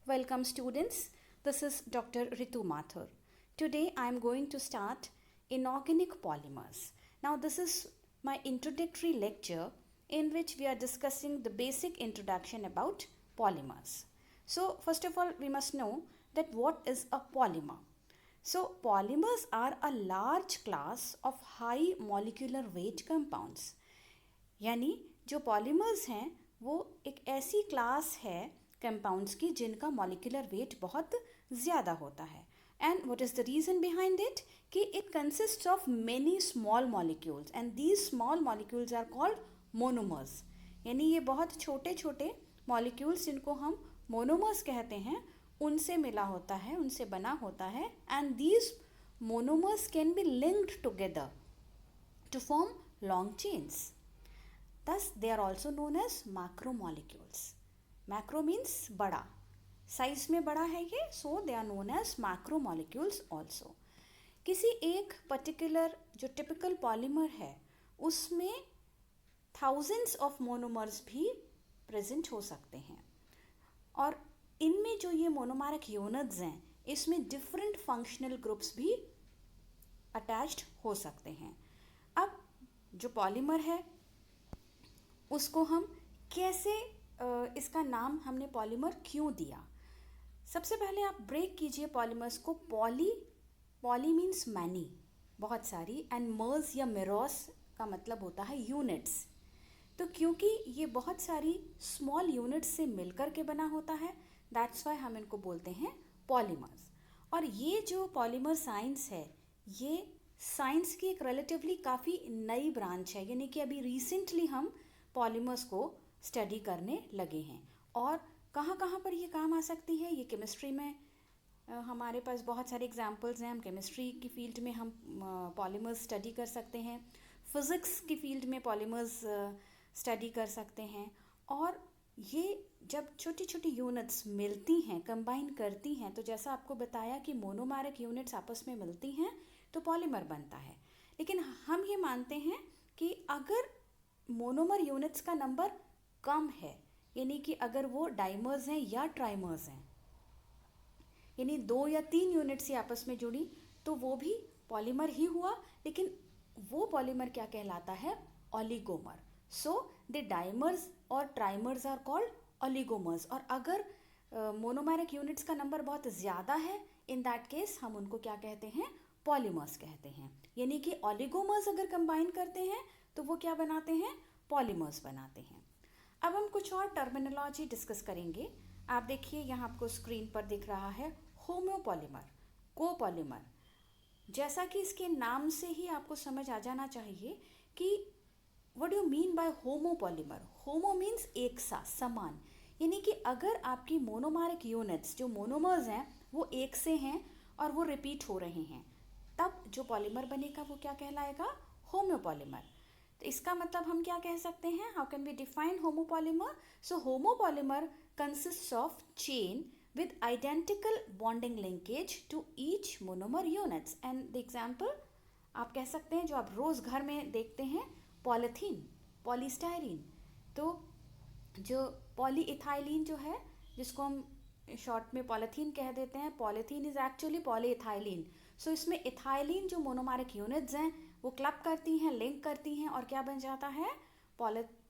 Welcome students, this is Dr. Ritu Mathur. Today I am going to start inorganic polymers. Now this is my introductory lecture in which we are discussing the basic introduction about polymers. So first of all we must know that what is a polymer. So polymers are a large class of high molecular weight compounds. यानी जो polymers हैं वो एक ऐसी class है compounds की जिनका molecular weight बहुत ज़्यादा होता है. And what is the reason behind it कि it consist of many small molecules and these small molecules are called monomers. यानी ये बहुत छोटे छोटे मॉलिक्यूल्स जिनको हम मोनोमर्स कहते हैं उनसे मिला होता है, उनसे बना होता है. And these monomers can be linked together to form long chains. Thus, they are also known as macromolecules. Macro means बड़ा, साइज में बड़ा है ये, so they are known as macromolecules also. किसी एक पर्टिकुलर जो टिपिकल पॉलीमर है उसमें thousands of monomers भी प्रेजेंट हो सकते हैं और इनमें जो ये मोनोमरिक यूनिट्स हैं इसमें डिफरेंट फंक्शनल ग्रुप्स भी अटैच्ड हो सकते हैं. अब जो पॉलीमर है उसको हम कैसे इसका नाम हमने पॉलीमर क्यों दिया. सबसे पहले आप ब्रेक कीजिए पॉलीमर्स को. पॉली मीन्स मैनी, बहुत सारी, एंड मर्स या मेरोस का मतलब होता है यूनिट्स. तो क्योंकि ये बहुत सारी स्मॉल यूनिट्स से मिलकर के बना होता है दैट्स वाई हम इनको बोलते हैं पॉलीमर्स. और ये जो पॉलीमर साइंस है ये साइंस की एक रिलेटिवली काफ़ी नई ब्रांच है. यानी कि अभी रिसेंटली हम पॉलीमर्स को स्टडी करने लगे हैं. और कहाँ कहाँ पर ये काम आ सकती है. ये केमिस्ट्री में हमारे पास बहुत सारे एग्जांपल्स हैं. हम केमिस्ट्री की फील्ड में हम पॉलीमर्स स्टडी कर सकते हैं. फिज़िक्स की फील्ड में पॉलीमर्स स्टडी कर सकते हैं. और ये जब छोटी छोटी यूनिट्स मिलती हैं, कंबाइन करती हैं, तो जैसा आपको बताया कि मोनोमरिक यूनिट्स आपस में मिलती हैं तो पॉलीमर बनता है. लेकिन हम ये मानते हैं कि अगर मोनोमर यूनिट्स का नंबर कम है, यानी कि अगर वो डाइमर्स हैं या ट्राइमर्स हैं, यानी 2 या 3 यूनिट्स ही आपस में जुड़ी तो वो भी पॉलीमर ही हुआ. लेकिन वो पॉलीमर क्या कहलाता है? ऑलिगोमर. सो द डाइमर्स और ट्राइमर्स आर कॉल्ड ऑलिगोमर्स. और अगर मोनोमरिक यूनिट्स का नंबर बहुत ज़्यादा है इन दैट केस हम उनको क्या कहते हैं? पॉलीमर्स कहते हैं. यानी कि ऑलिगोमर्स अगर कंबाइन करते हैं तो वो क्या बनाते हैं? पॉलीमर्स बनाते हैं. अब हम कुछ और टर्मिनोलॉजी डिस्कस करेंगे. आप देखिए यहाँ आपको स्क्रीन पर दिख रहा है होम्योपॉलीमर, कोपॉलीमर. जैसा कि इसके नाम से ही आपको समझ आ जाना चाहिए कि what do you mean by homopolymer. Homo means एक सा, समान. यानी कि अगर आपकी मोनोमरिक यूनिट्स जो मोनोमर्स हैं वो एक से हैं और वो रिपीट हो रहे हैं तब जो पॉलीमर बनेगा वो क्या कहलाएगा? होम्योपॉलीमर. तो इसका मतलब हम क्या कह सकते हैं? How can we define homopolymer? So homopolymer consists of chain with identical bonding linkage to each monomer units. And the example आप कह सकते हैं जो आप रोज़ घर में देखते हैं, पॉलीथीन, पॉलीस्टायरीन. तो जो पॉलीइथाइलिन जो है जिसको हम शॉर्ट में पॉलीथीन कह देते हैं, पॉलीथीन इज एक्चुअली पॉलीइथाइलिन. सो इसमें इथाइलिन जो मोनोमरिक यूनिट्स हैं वो क्लब करती हैं, लिंक करती हैं और क्या बन जाता है?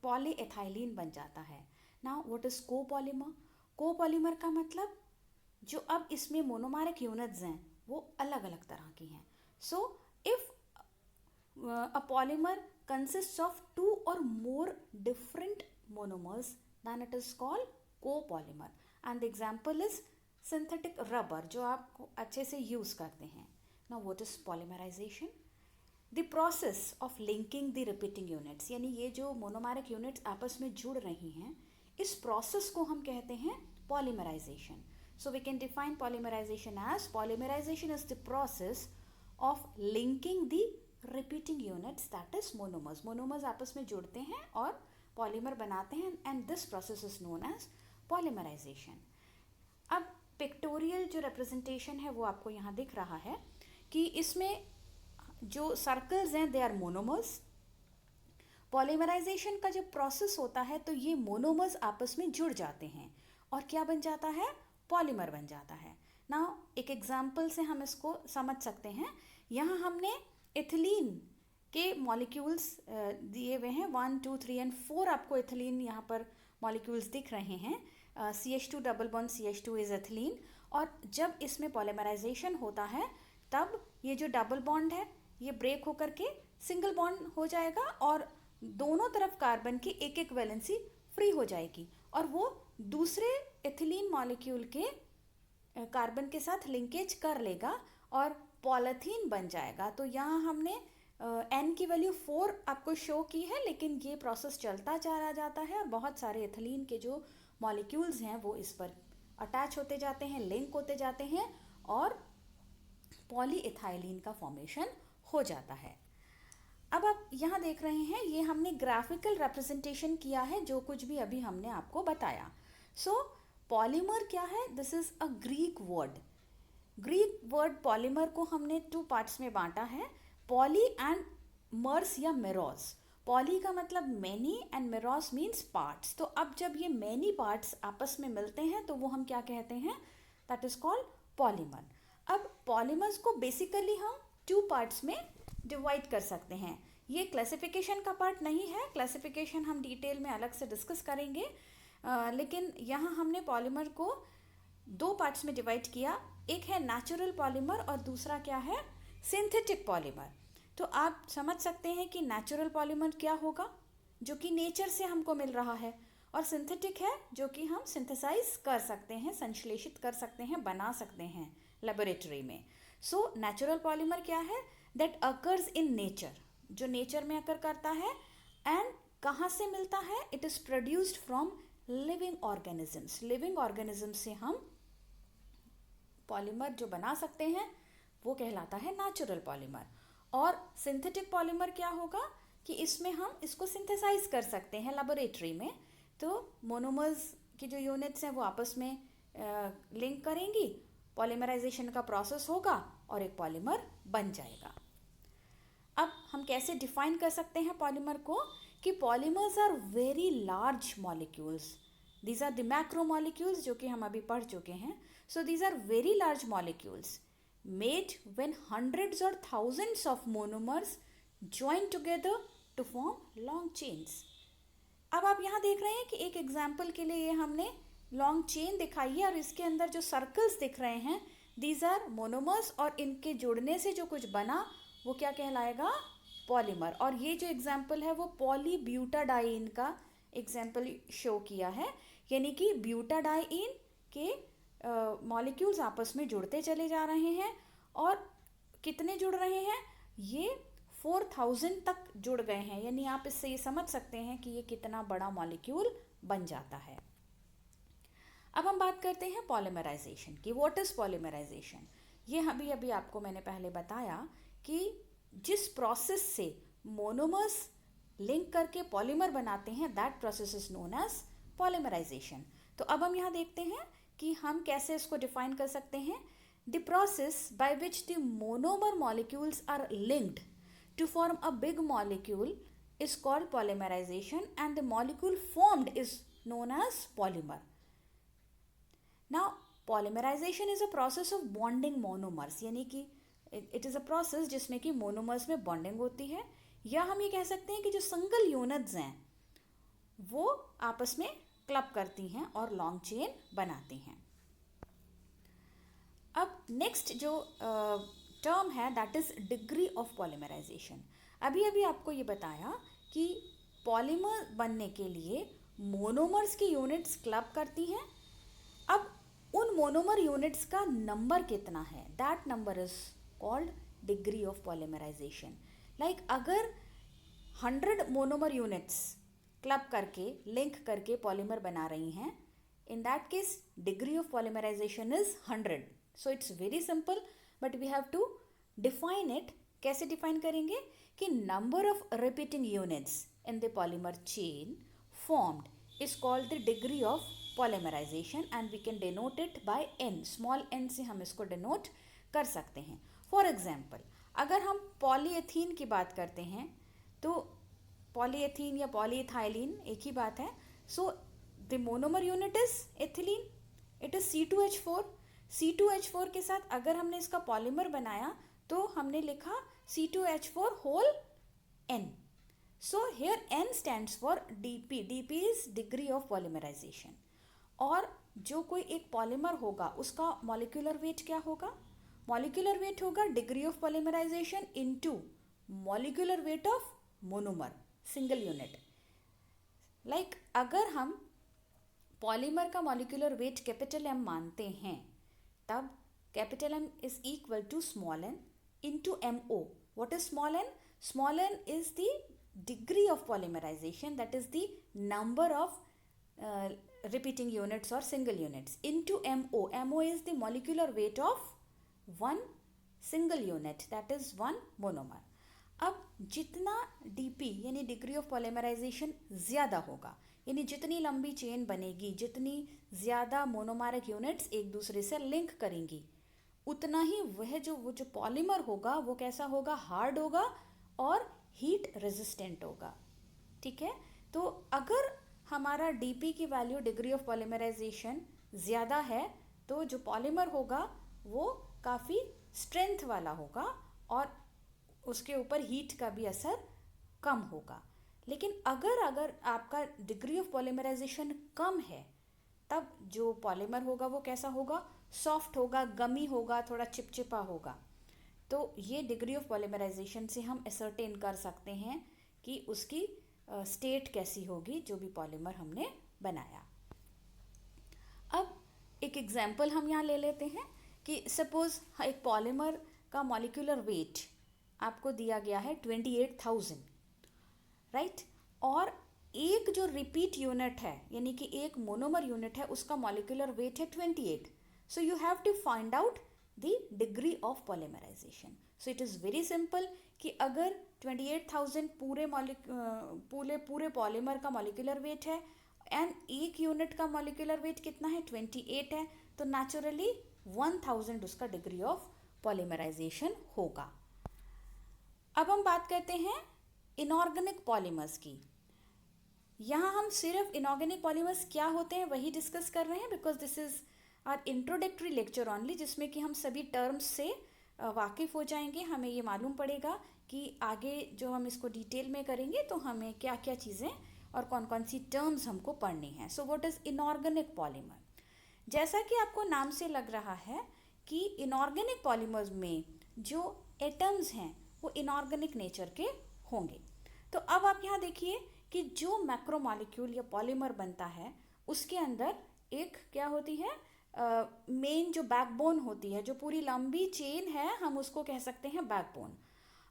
पॉलीइथाइलिन बन जाता है. Now what is copolymer? Copolymer का मतलब जो अब इसमें मोनोमरिक यूनिट्स हैं वो अलग अलग तरह की हैं. So if a polymer consists of 2 और more different monomers then it is called copolymer. And the example is synthetic rubber जो आप अच्छे से यूज़ करते हैं. Now what is polymerization? The process of linking the repeating units. यानी ये जो मोनोमरिक यूनिट्स आपस में जुड़ रही हैं इस प्रोसेस को हम कहते हैं polymerization. So we can define polymerization as polymerization is the process of linking the repeating units that is monomers. Monomers आपस में जुड़ते हैं और पॉलीमर बनाते हैं and this process is known as polymerization. अब पिक्टोरियल जो रिप्रेजेंटेशन है वो आपको यहाँ दिख रहा है कि इसमें जो सर्कल्स हैं दे आर मोनोमर्स. पॉलीमराइजेशन का जब प्रोसेस होता है तो ये मोनोमर्स आपस में जुड़ जाते हैं और क्या बन जाता है? पॉलीमर बन जाता है। नाउ एक एग्जाम्पल से हम इसको समझ सकते हैं। यहाँ हमने एथिलीन के मॉलिक्यूल्स दिए हुए हैं, 1 2 3 एंड 4 आपको एथिलीन यहाँ पर मॉलिक्यूल्स दिख रहे हैं। CH2 double bond CH2 is ethylene, और जब इसमें पॉलीमराइजेशन होता है तब ये जो डबल बॉन्ड है ये ब्रेक होकर के सिंगल बॉन्ड हो जाएगा और दोनों तरफ कार्बन की एक एक वैलेंसी फ्री हो जाएगी और वो दूसरे एथिलीन मॉलिक्यूल के कार्बन के साथ लिंकेज कर लेगा और पॉलीथीन बन जाएगा। तो यहाँ हमने N की वैल्यू 4 आपको शो की है, लेकिन ये प्रोसेस चलता चला जाता है और बहुत सारे एथिलीन के जो मॉलिक्यूल्स हैं वो इस पर अटैच होते जाते हैं, लिंक होते जाते हैं और पॉलीइथाइलिन का फॉर्मेशन हो जाता है। अब आप यहाँ देख रहे हैं, ये हमने ग्राफिकल रिप्रेजेंटेशन किया है जो कुछ भी अभी हमने आपको बताया। सो पॉलीमर क्या है? This is a Greek word. Greek word polymer को हमने 2 पार्ट्स में बांटा है, पॉली एंड मर्स या मेरोस। पॉली का मतलब मैनी एंड मेरोस मीन्स पार्ट्स। तो अब जब ये मैनी पार्ट्स आपस में मिलते हैं तो वो हम क्या कहते हैं? That is called polymer. अब पॉलीमर्स को बेसिकली हम 2 पार्ट्स में डिवाइड कर सकते हैं। ये क्लासिफिकेशन का पार्ट नहीं है, क्लासिफिकेशन हम डिटेल में अलग से डिस्कस करेंगे, लेकिन यहाँ हमने पॉलीमर को 2 पार्ट्स में डिवाइड किया। एक है नेचुरल पॉलीमर और दूसरा क्या है? Synthetic polymer. तो आप समझ सकते हैं कि नेचुरल पॉलीमर क्या होगा, जो कि नेचर से हमको मिल रहा है, और सिंथेटिक है जो कि हम सिंथेसाइज कर सकते हैं, संश्लेषित कर सकते हैं, बना सकते हैं लेबोरेटरी में। सो नेचुरल पॉलीमर क्या है? दैट अकर्स इन नेचर, जो नेचर में अकर करता है। एंड कहाँ से मिलता है? It is produced from living organisms. Living organism से हम पॉलीमर जो बना सकते हैं वो कहलाता है नेचुरल पॉलीमर। और सिंथेटिक पॉलीमर क्या होगा कि इसमें हम इसको सिंथेसाइज कर सकते हैं लेबोरेटरी में। तो मोनोमर्स की जो यूनिट्स हैं वो आपस में लिंक करेंगी, पॉलीमराइजेशन का प्रोसेस होगा और एक पॉलीमर बन जाएगा। अब हम कैसे डिफाइन कर सकते हैं पॉलीमर को? कि polymers are very large molecules. These are the macro molecules जो कि हम अभी पढ़ चुके हैं। So these are very large molecules made when hundreds or thousands of monomers join together to form long chains। अब आप यहाँ देख रहे हैं कि एक एग्जाम्पल के लिए ये हमने लॉन्ग चेन दिखाई है और इसके अंदर जो सर्कल्स दिख रहे हैं दीज आर मोनोमर्स, और इनके जुड़ने से जो कुछ बना वो क्या कहलाएगा? पॉलीमर। और ये जो एग्जाम्पल है वो पॉलीब्यूटाडाइन का एग्जाम्पल शो किया है, यानी कि ब्यूटाडाइन के मॉलिक्यूल्स आपस में जुड़ते चले जा रहे हैं। और कितने जुड़ रहे हैं? ये 4000 तक जुड़ गए हैं, यानी आप इससे ये समझ सकते हैं कि ये कितना बड़ा मॉलिक्यूल बन जाता है। अब हम बात करते हैं पॉलीमराइजेशन की। What is polymerization? ये अभी अभी आपको मैंने पहले बताया कि जिस प्रोसेस से मोनोमर्स लिंक करके पॉलीमर बनाते हैं that process is known as polymerization. तो अब हम यहाँ देखते हैं कि हम कैसे इसको डिफाइन कर सकते हैं। The process by which the monomer molecules are linked to form a big molecule is called polymerization and the molecule formed is known as polymer. Now polymerization is a process of bonding monomers, यानी कि it is a process जिसमें कि monomers में bonding होती है, या हम ये कह सकते हैं कि जो सिंगल यूनिट्स हैं वो आपस में क्लब करती हैं और लॉन्ग चेन बनाती हैं। अब नेक्स्ट जो टर्म है that is degree of polymerization. अभी अभी आपको ये बताया कि पॉलीमर बनने के लिए मोनोमर्स की यूनिट्स क्लब करती हैं। अब उन मोनोमर यूनिट्स का नंबर कितना है, that number is called degree of polymerization. Like अगर 100 मोनोमर यूनिट्स क्लब करके लिंक करके पॉलीमर बना रही हैं, in that case degree of polymerization is 100। So it's very simple but we have to define it. कैसे define करेंगे कि number of repeating units in the polymer chain formed is called the degree of polymerization and we can denote it by n। Small n से हम इसको denote कर सकते हैं। For example अगर हम पॉलीएथीन की बात करते हैं तो पॉलीएथीन या पॉलीइथाइलिन एक ही बात है। So the monomer unit is ethylene it is C2H4। C2H4 के साथ अगर हमने इसका पॉलीमर बनाया तो हमने लिखा C2H4 whole N। So here N stands for DP। DP is degree of polymerization. और जो कोई एक पॉलीमर होगा उसका मॉलिक्यूलर वेट क्या होगा? मॉलिक्यूलर वेट होगा degree of polymerization into molecular weight of monomer, single unit. Like अगर हम पॉलीमर का मॉलिक्यूलर वेट कैपिटल M मानते हैं, तब capital M is equal to small n into MO। What is small n? Small n is the degree of polymerization, that is the number of repeating units or single units, into MO. MO is the molecular weight of one single unit, that is one monomer. अब जितना DP यानी degree of polymerisation ज़्यादा होगा, यानी जितनी लंबी chain बनेगी, जितनी ज़्यादा मोनोमरिक यूनिट्स एक दूसरे से लिंक करेंगी, उतना ही वो जो पॉलीमर होगा वो कैसा होगा? हार्ड होगा और हीट रेजिस्टेंट होगा। ठीक है, तो अगर हमारा DP की वैल्यू डिग्री ऑफ पॉलीमराइजेशन ज़्यादा है तो जो पॉलीमर होगा वो काफ़ी स्ट्रेंथ वाला होगा और उसके ऊपर हीट का भी असर कम होगा। लेकिन अगर आपका डिग्री ऑफ पॉलीमराइजेशन कम है, तब जो पॉलीमर होगा वो कैसा होगा? सॉफ्ट होगा, गमी होगा, थोड़ा चिपचिपा होगा। तो ये डिग्री ऑफ पॉलीमराइजेशन से हम असर्टेन कर सकते हैं कि उसकी स्टेट कैसी होगी जो भी पॉलीमर हमने बनाया। अब एक एग्जाम्पल हम यहाँ ले लेते हैं कि सपोज एक पॉलीमर का मॉलिक्यूलर वेट आपको दिया गया है 28,000, राइट? और एक जो रिपीट यूनिट है यानी कि एक मोनोमर यूनिट है उसका मॉलिक्यूलर वेट है 28। So you have to find out the degree of polymerization. So it is very simple कि अगर 28,000 पूरे पॉलीमर का मॉलिक्यूलर वेट है एंड एक यूनिट का मॉलिक्यूलर वेट कितना है? 28 है, तो नेचुरली 1000 उसका डिग्री ऑफ पॉलीमराइजेशन होगा। अब हम बात करते हैं इनऑर्गेनिक पॉलीमर्स की। यहाँ हम सिर्फ इनऑर्गेनिक पॉलीमर्स क्या होते हैं वही डिस्कस कर रहे हैं, because this is our introductory lecture only, जिसमें कि हम सभी टर्म्स से वाकिफ़ हो जाएंगे। हमें ये मालूम पड़ेगा कि आगे जो हम इसको डिटेल में करेंगे तो हमें क्या क्या चीज़ें और कौन कौन सी टर्म्स हमको पढ़नी है। So what is inorganic polymer? जैसा कि आपको नाम से लग रहा है कि इनऑर्गेनिक पॉलीमर्स में जो एटम्स हैं वो इनऑर्गेनिक नेचर के होंगे। तो अब आप यहाँ देखिए कि जो मैक्रोमॉलिक्यूल या पॉलीमर बनता है उसके अंदर एक क्या होती है? मेन जो बैकबोन होती है, जो पूरी लंबी चेन है, हम उसको कह सकते हैं बैकबोन।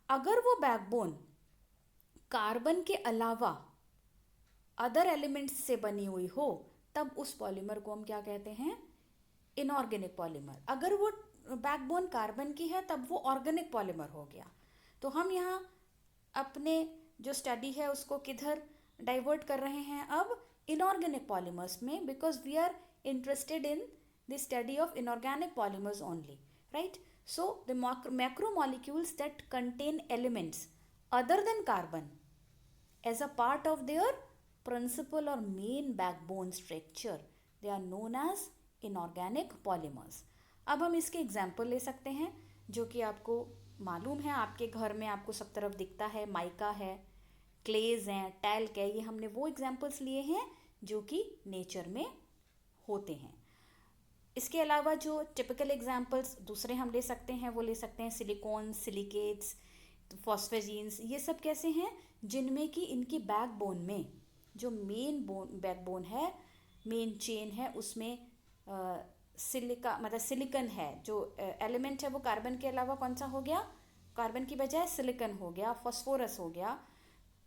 अगर वो बैकबोन कार्बन के अलावा अदर एलिमेंट्स से बनी हुई हो तब उस पॉलीमर को हम क्या कहते हैं? Inorganic polymer. अगर वो बैकबोन कार्बन की है तब वो ऑर्गेनिक पॉलीमर हो गया। तो हम यहाँ अपने जो स्टडी है उसको किधर डाइवर्ट कर रहे हैं? अब इनऑर्गेनिक पॉलीमर्स में, because we are interested in the study of inorganic polymers only, right? So the macromolecules that contain elements other than carbon as a part of their principal or main backbone structure, they are known as inorganic polymers. अब हम इसके example ले सकते हैं जो कि आपको मालूम है, आपके घर में आपको सब तरफ दिखता है। माइका है, क्लेज हैं, टैल्क है, ये हमने वो एग्जाम्पल्स लिए हैं जो कि नेचर में होते हैं। इसके अलावा जो टिपिकल एग्जाम्पल्स दूसरे हम ले सकते हैं वो ले सकते हैं सिलिकॉन, सिलिकेट्स, फॉस्फेजीन्स। ये सब कैसे हैं? जिनमें कि इनकी बैकबोन में जो मेन बैकबोन है, मेन चेन है, उसमें सिलिकॉन है। जो एलिमेंट है वो कार्बन के अलावा कौन सा हो गया? कार्बन की बजाय सिलिकॉन हो गया, फॉस्फोरस हो गया,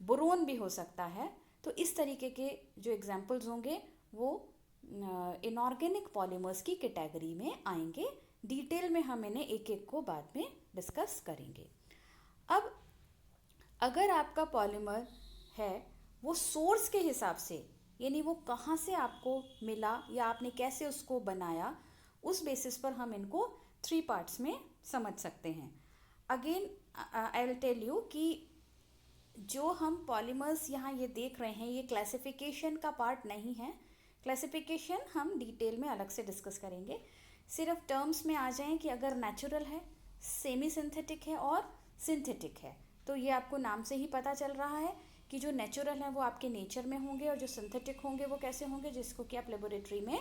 बोरोन भी हो सकता है। तो इस तरीके के जो एग्जाम्पल्स होंगे वो इनऑर्गेनिक पॉलीमर्स की कैटेगरी में आएंगे। डिटेल में हम इन्हें एक एक को बाद में डिस्कस करेंगे। अब अगर आपका पॉलीमर है वो सोर्स के हिसाब से, यानी वो कहाँ से आपको मिला या आपने कैसे उसको बनाया, उस बेसिस पर हम इनको 3 पार्ट्स में समझ सकते हैं। Again I will tell you कि जो हम पॉलीमर्स यहाँ ये देख रहे हैं ये क्लासिफिकेशन का पार्ट नहीं है, क्लासिफिकेशन हम डिटेल में अलग से डिस्कस करेंगे, सिर्फ टर्म्स में आ जाएं कि अगर नेचुरल है, सेमी सिंथेटिक है और सिंथेटिक है। तो ये आपको नाम से ही पता चल रहा है कि जो नेचुरल हैं वो आपके नेचर में होंगे और जो सिंथेटिक होंगे वो कैसे होंगे, जिसको कि आप लेबोरेटरी में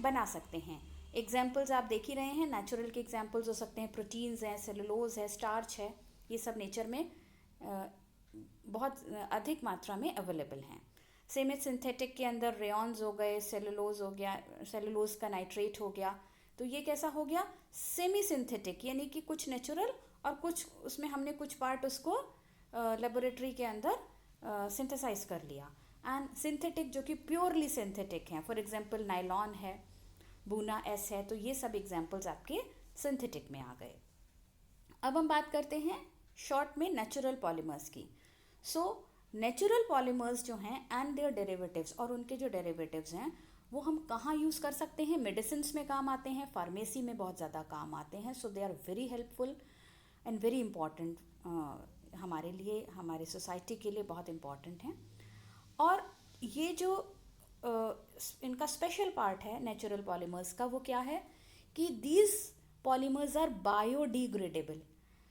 बना सकते हैं। एग्जाम्पल्स आप देख ही रहे हैं, नेचुरल के एग्जाम्पल्स हो सकते हैं प्रोटीन्स हैं, सेलुलोज है, स्टार्च है, ये सब नेचर में बहुत अधिक मात्रा में अवेलेबल हैं। सेमी सिंथेटिक के अंदर रेयॉन्स हो गए, सेलुलोज हो गया, सेलुलोज का नाइट्रेट हो गया, तो ये कैसा हो गया, सेमी सिंथेटिक, यानी कि कुछ नेचुरल और कुछ उसमें हमने कुछ पार्ट उसको लेबोरेटरी के अंदर सिंथेसाइज कर लिया। एंड सिंथेटिक जो कि प्योरली सिंथेटिक हैं, फॉर एग्जांपल नायलॉन है, बूना एस है, तो ये सब एग्जांपल्स आपके सिंथेटिक में आ गए। अब हम बात करते हैं शॉर्ट में नेचुरल पॉलीमर्स की। सो नेचुरल पॉलीमर्स जो हैं एंड देयर डेरिवेटिव्स, और उनके जो डेरिवेटिव्स हैं वो हम कहाँ यूज़ कर सकते हैं, मेडिसिन्स में काम आते हैं, फार्मेसी में बहुत ज़्यादा काम आते हैं। So they are very helpful and very important, हमारे लिए, हमारे सोसाइटी के लिए बहुत इम्पॉर्टेंट हैं। और ये जो इनका स्पेशल पार्ट है नेचुरल पॉलीमर्स का, वो क्या है कि दीज पॉलीमर्स आर बायोडिग्रेडेबल।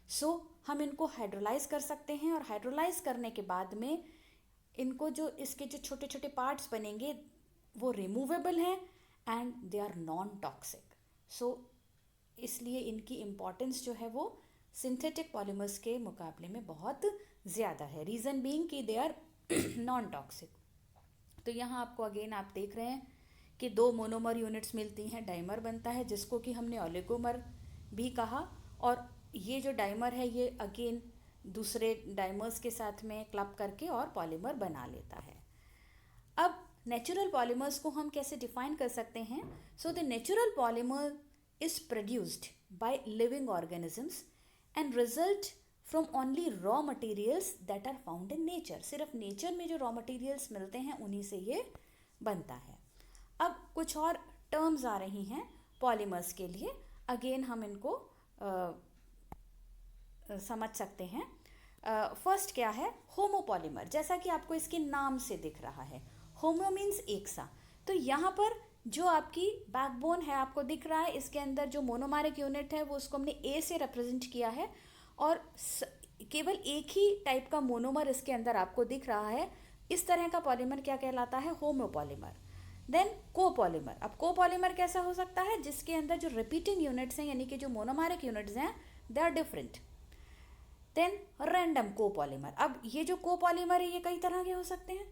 सो हम इनको हाइड्रोलाइज कर सकते हैं और हाइड्रोलाइज करने के बाद में इनको जो इसके जो छोटे छोटे पार्ट्स बनेंगे वो रिमूवेबल हैं and they are non toxic. So इसलिए इनकी इम्पॉर्टेंस जो है वो सिंथेटिक पॉलीमर्स के मुकाबले में बहुत ज़्यादा है। रीज़न बीइंग कि दे आर नॉन टॉक्सिक। तो यहाँ आपको अगेन आप देख रहे हैं कि 2 मोनोमर यूनिट्स मिलती हैं, डाइमर बनता है, जिसको कि हमने ओलिगोमर भी कहा। और ये जो डाइमर है ये अगेन दूसरे डाइमर्स के साथ में क्लब करके और पॉलीमर बना लेता है। अब नेचुरल पॉलीमर्स को हम कैसे डिफाइन कर सकते हैं? So the natural polymer is produced by living organisms and result from only raw materials that are found in nature. सिर्फ नेचर में जो रॉ मटेरियल्स मिलते हैं उन्हीं से ये बनता है। अब कुछ और टर्म्स आ रही हैं पॉलीमर्स के लिए, अगेन हम इनको समझ सकते हैं। फर्स्ट क्या है, होमोपॉलीमर, जैसा कि आपको इसके नाम से दिख रहा है, होमो मीन्स एक सा। तो यहाँ पर जो आपकी बैकबोन है आपको दिख रहा है, इसके अंदर जो मोनोमरिक यूनिट है वो उसको हमने ए से रिप्रेजेंट किया है और केवल एक ही टाइप का मोनोमर इसके अंदर आपको दिख रहा है। इस तरह का पॉलीमर क्या कहलाता है, होमोपॉलीमर। Then copolymer. अब कोपॉलीमर कैसा हो सकता है, जिसके अंदर जो रिपीटिंग यूनिट्स हैं यानी कि जो मोनोमरिक यूनिट्स हैं they are different. Then random copolymer. अब ये जो कोपॉलीमर है ये कई तरह के हो सकते हैं,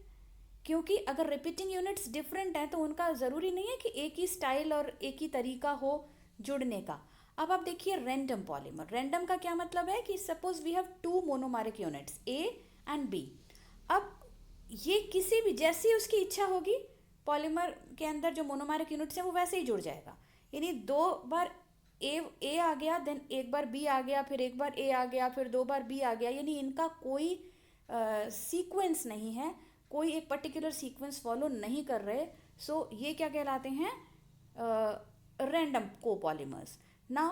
क्योंकि अगर रिपीटिंग यूनिट्स डिफरेंट हैं तो उनका ज़रूरी नहीं है कि एक ही स्टाइल और एक ही तरीका हो जुड़ने का। अब आप देखिए रैंडम पॉलीमर। रैंडम का क्या मतलब है कि suppose we have 2 monomeric units A and B. अब ये किसी भी, जैसी उसकी इच्छा होगी, पॉलीमर के अंदर जो मोनोमरिक यूनिट्स हैं वो वैसे ही जुड़ जाएगा। यानी 2 बार ए आ गया, देन एक बार बी आ गया, फिर एक बार ए आ गया, फिर 2 बार बी आ गया, यानी इनका कोई सीक्वेंस नहीं है, कोई एक पर्टिकुलर सीक्वेंस फॉलो नहीं कर रहे। सो ये क्या कहलाते हैं, रैंडम कोपॉलीमर्स। ना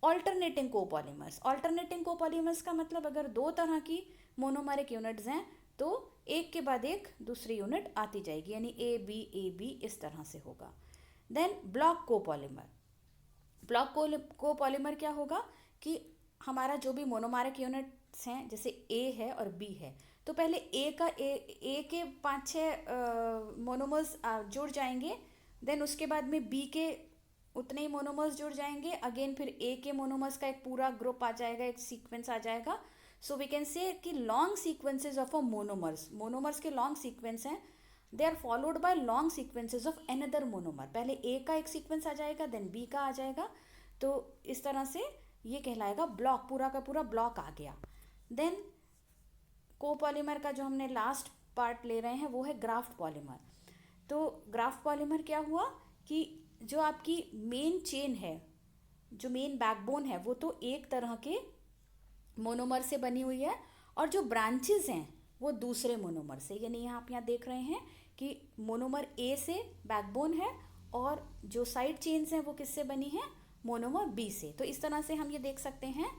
ऑल्टरनेटिंग कोपॉलीमर्स। ऑल्टरनेटिंग कोपॉलीमर्स का मतलब अगर 2 तरह की मोनोमरिक यूनिट्स हैं तो एक के बाद एक दूसरी यूनिट आती जाएगी, यानी ए बी इस तरह से होगा। Then block copolymer. Block copolymer क्या होगा कि हमारा जो भी मोनोमरिक यूनिट्स हैं, जैसे ए है और बी है, तो पहले ए के 5-6 मोनोमर्स जुड़ जाएंगे, देन उसके बाद में बी के उतने ही मोनोमर्स जुड़ जाएंगे, अगेन फिर ए के मोनोमर्स का एक पूरा ग्रुप आ जाएगा, एक सीक्वेंस आ जाएगा। सो वी कैन से कि long sequences of a monomers के लॉन्ग सीक्वेंस हैं, they are followed by long sequences of another monomer. पहले ए का एक सीक्वेंस आ जाएगा, देन बी का आ जाएगा, तो इस तरह से ये कहलाएगा ब्लॉक, पूरा का पूरा ब्लॉक आ गया। देन कोपॉलीमर का जो हमने लास्ट पार्ट ले रहे हैं वो है ग्राफ्ट पॉलीमर। तो ग्राफ्ट पॉलीमर क्या हुआ कि जो आपकी मेन चेन है, जो मेन बैकबोन है, वो तो एक तरह के मोनोमर से बनी हुई है और जो ब्रांचेस हैं वो दूसरे मोनोमर से। यानी यहाँ आप यहाँ देख रहे हैं कि मोनोमर ए से बैकबोन है और जो साइड चेन्स हैं वो किससे बनी है, मोनोमर बी से। तो इस तरह से हम ये देख सकते हैं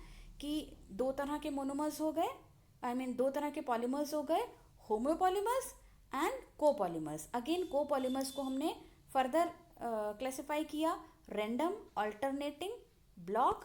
कि 2 तरह के मोनोमर्स हो गए, 2 तरह के पॉलीमर्स हो गए, homopolymers and copolymers. Again copolymers को हमने फर्दर क्लासिफाई किया रैंडम, अल्टरनेटिंग, ब्लॉक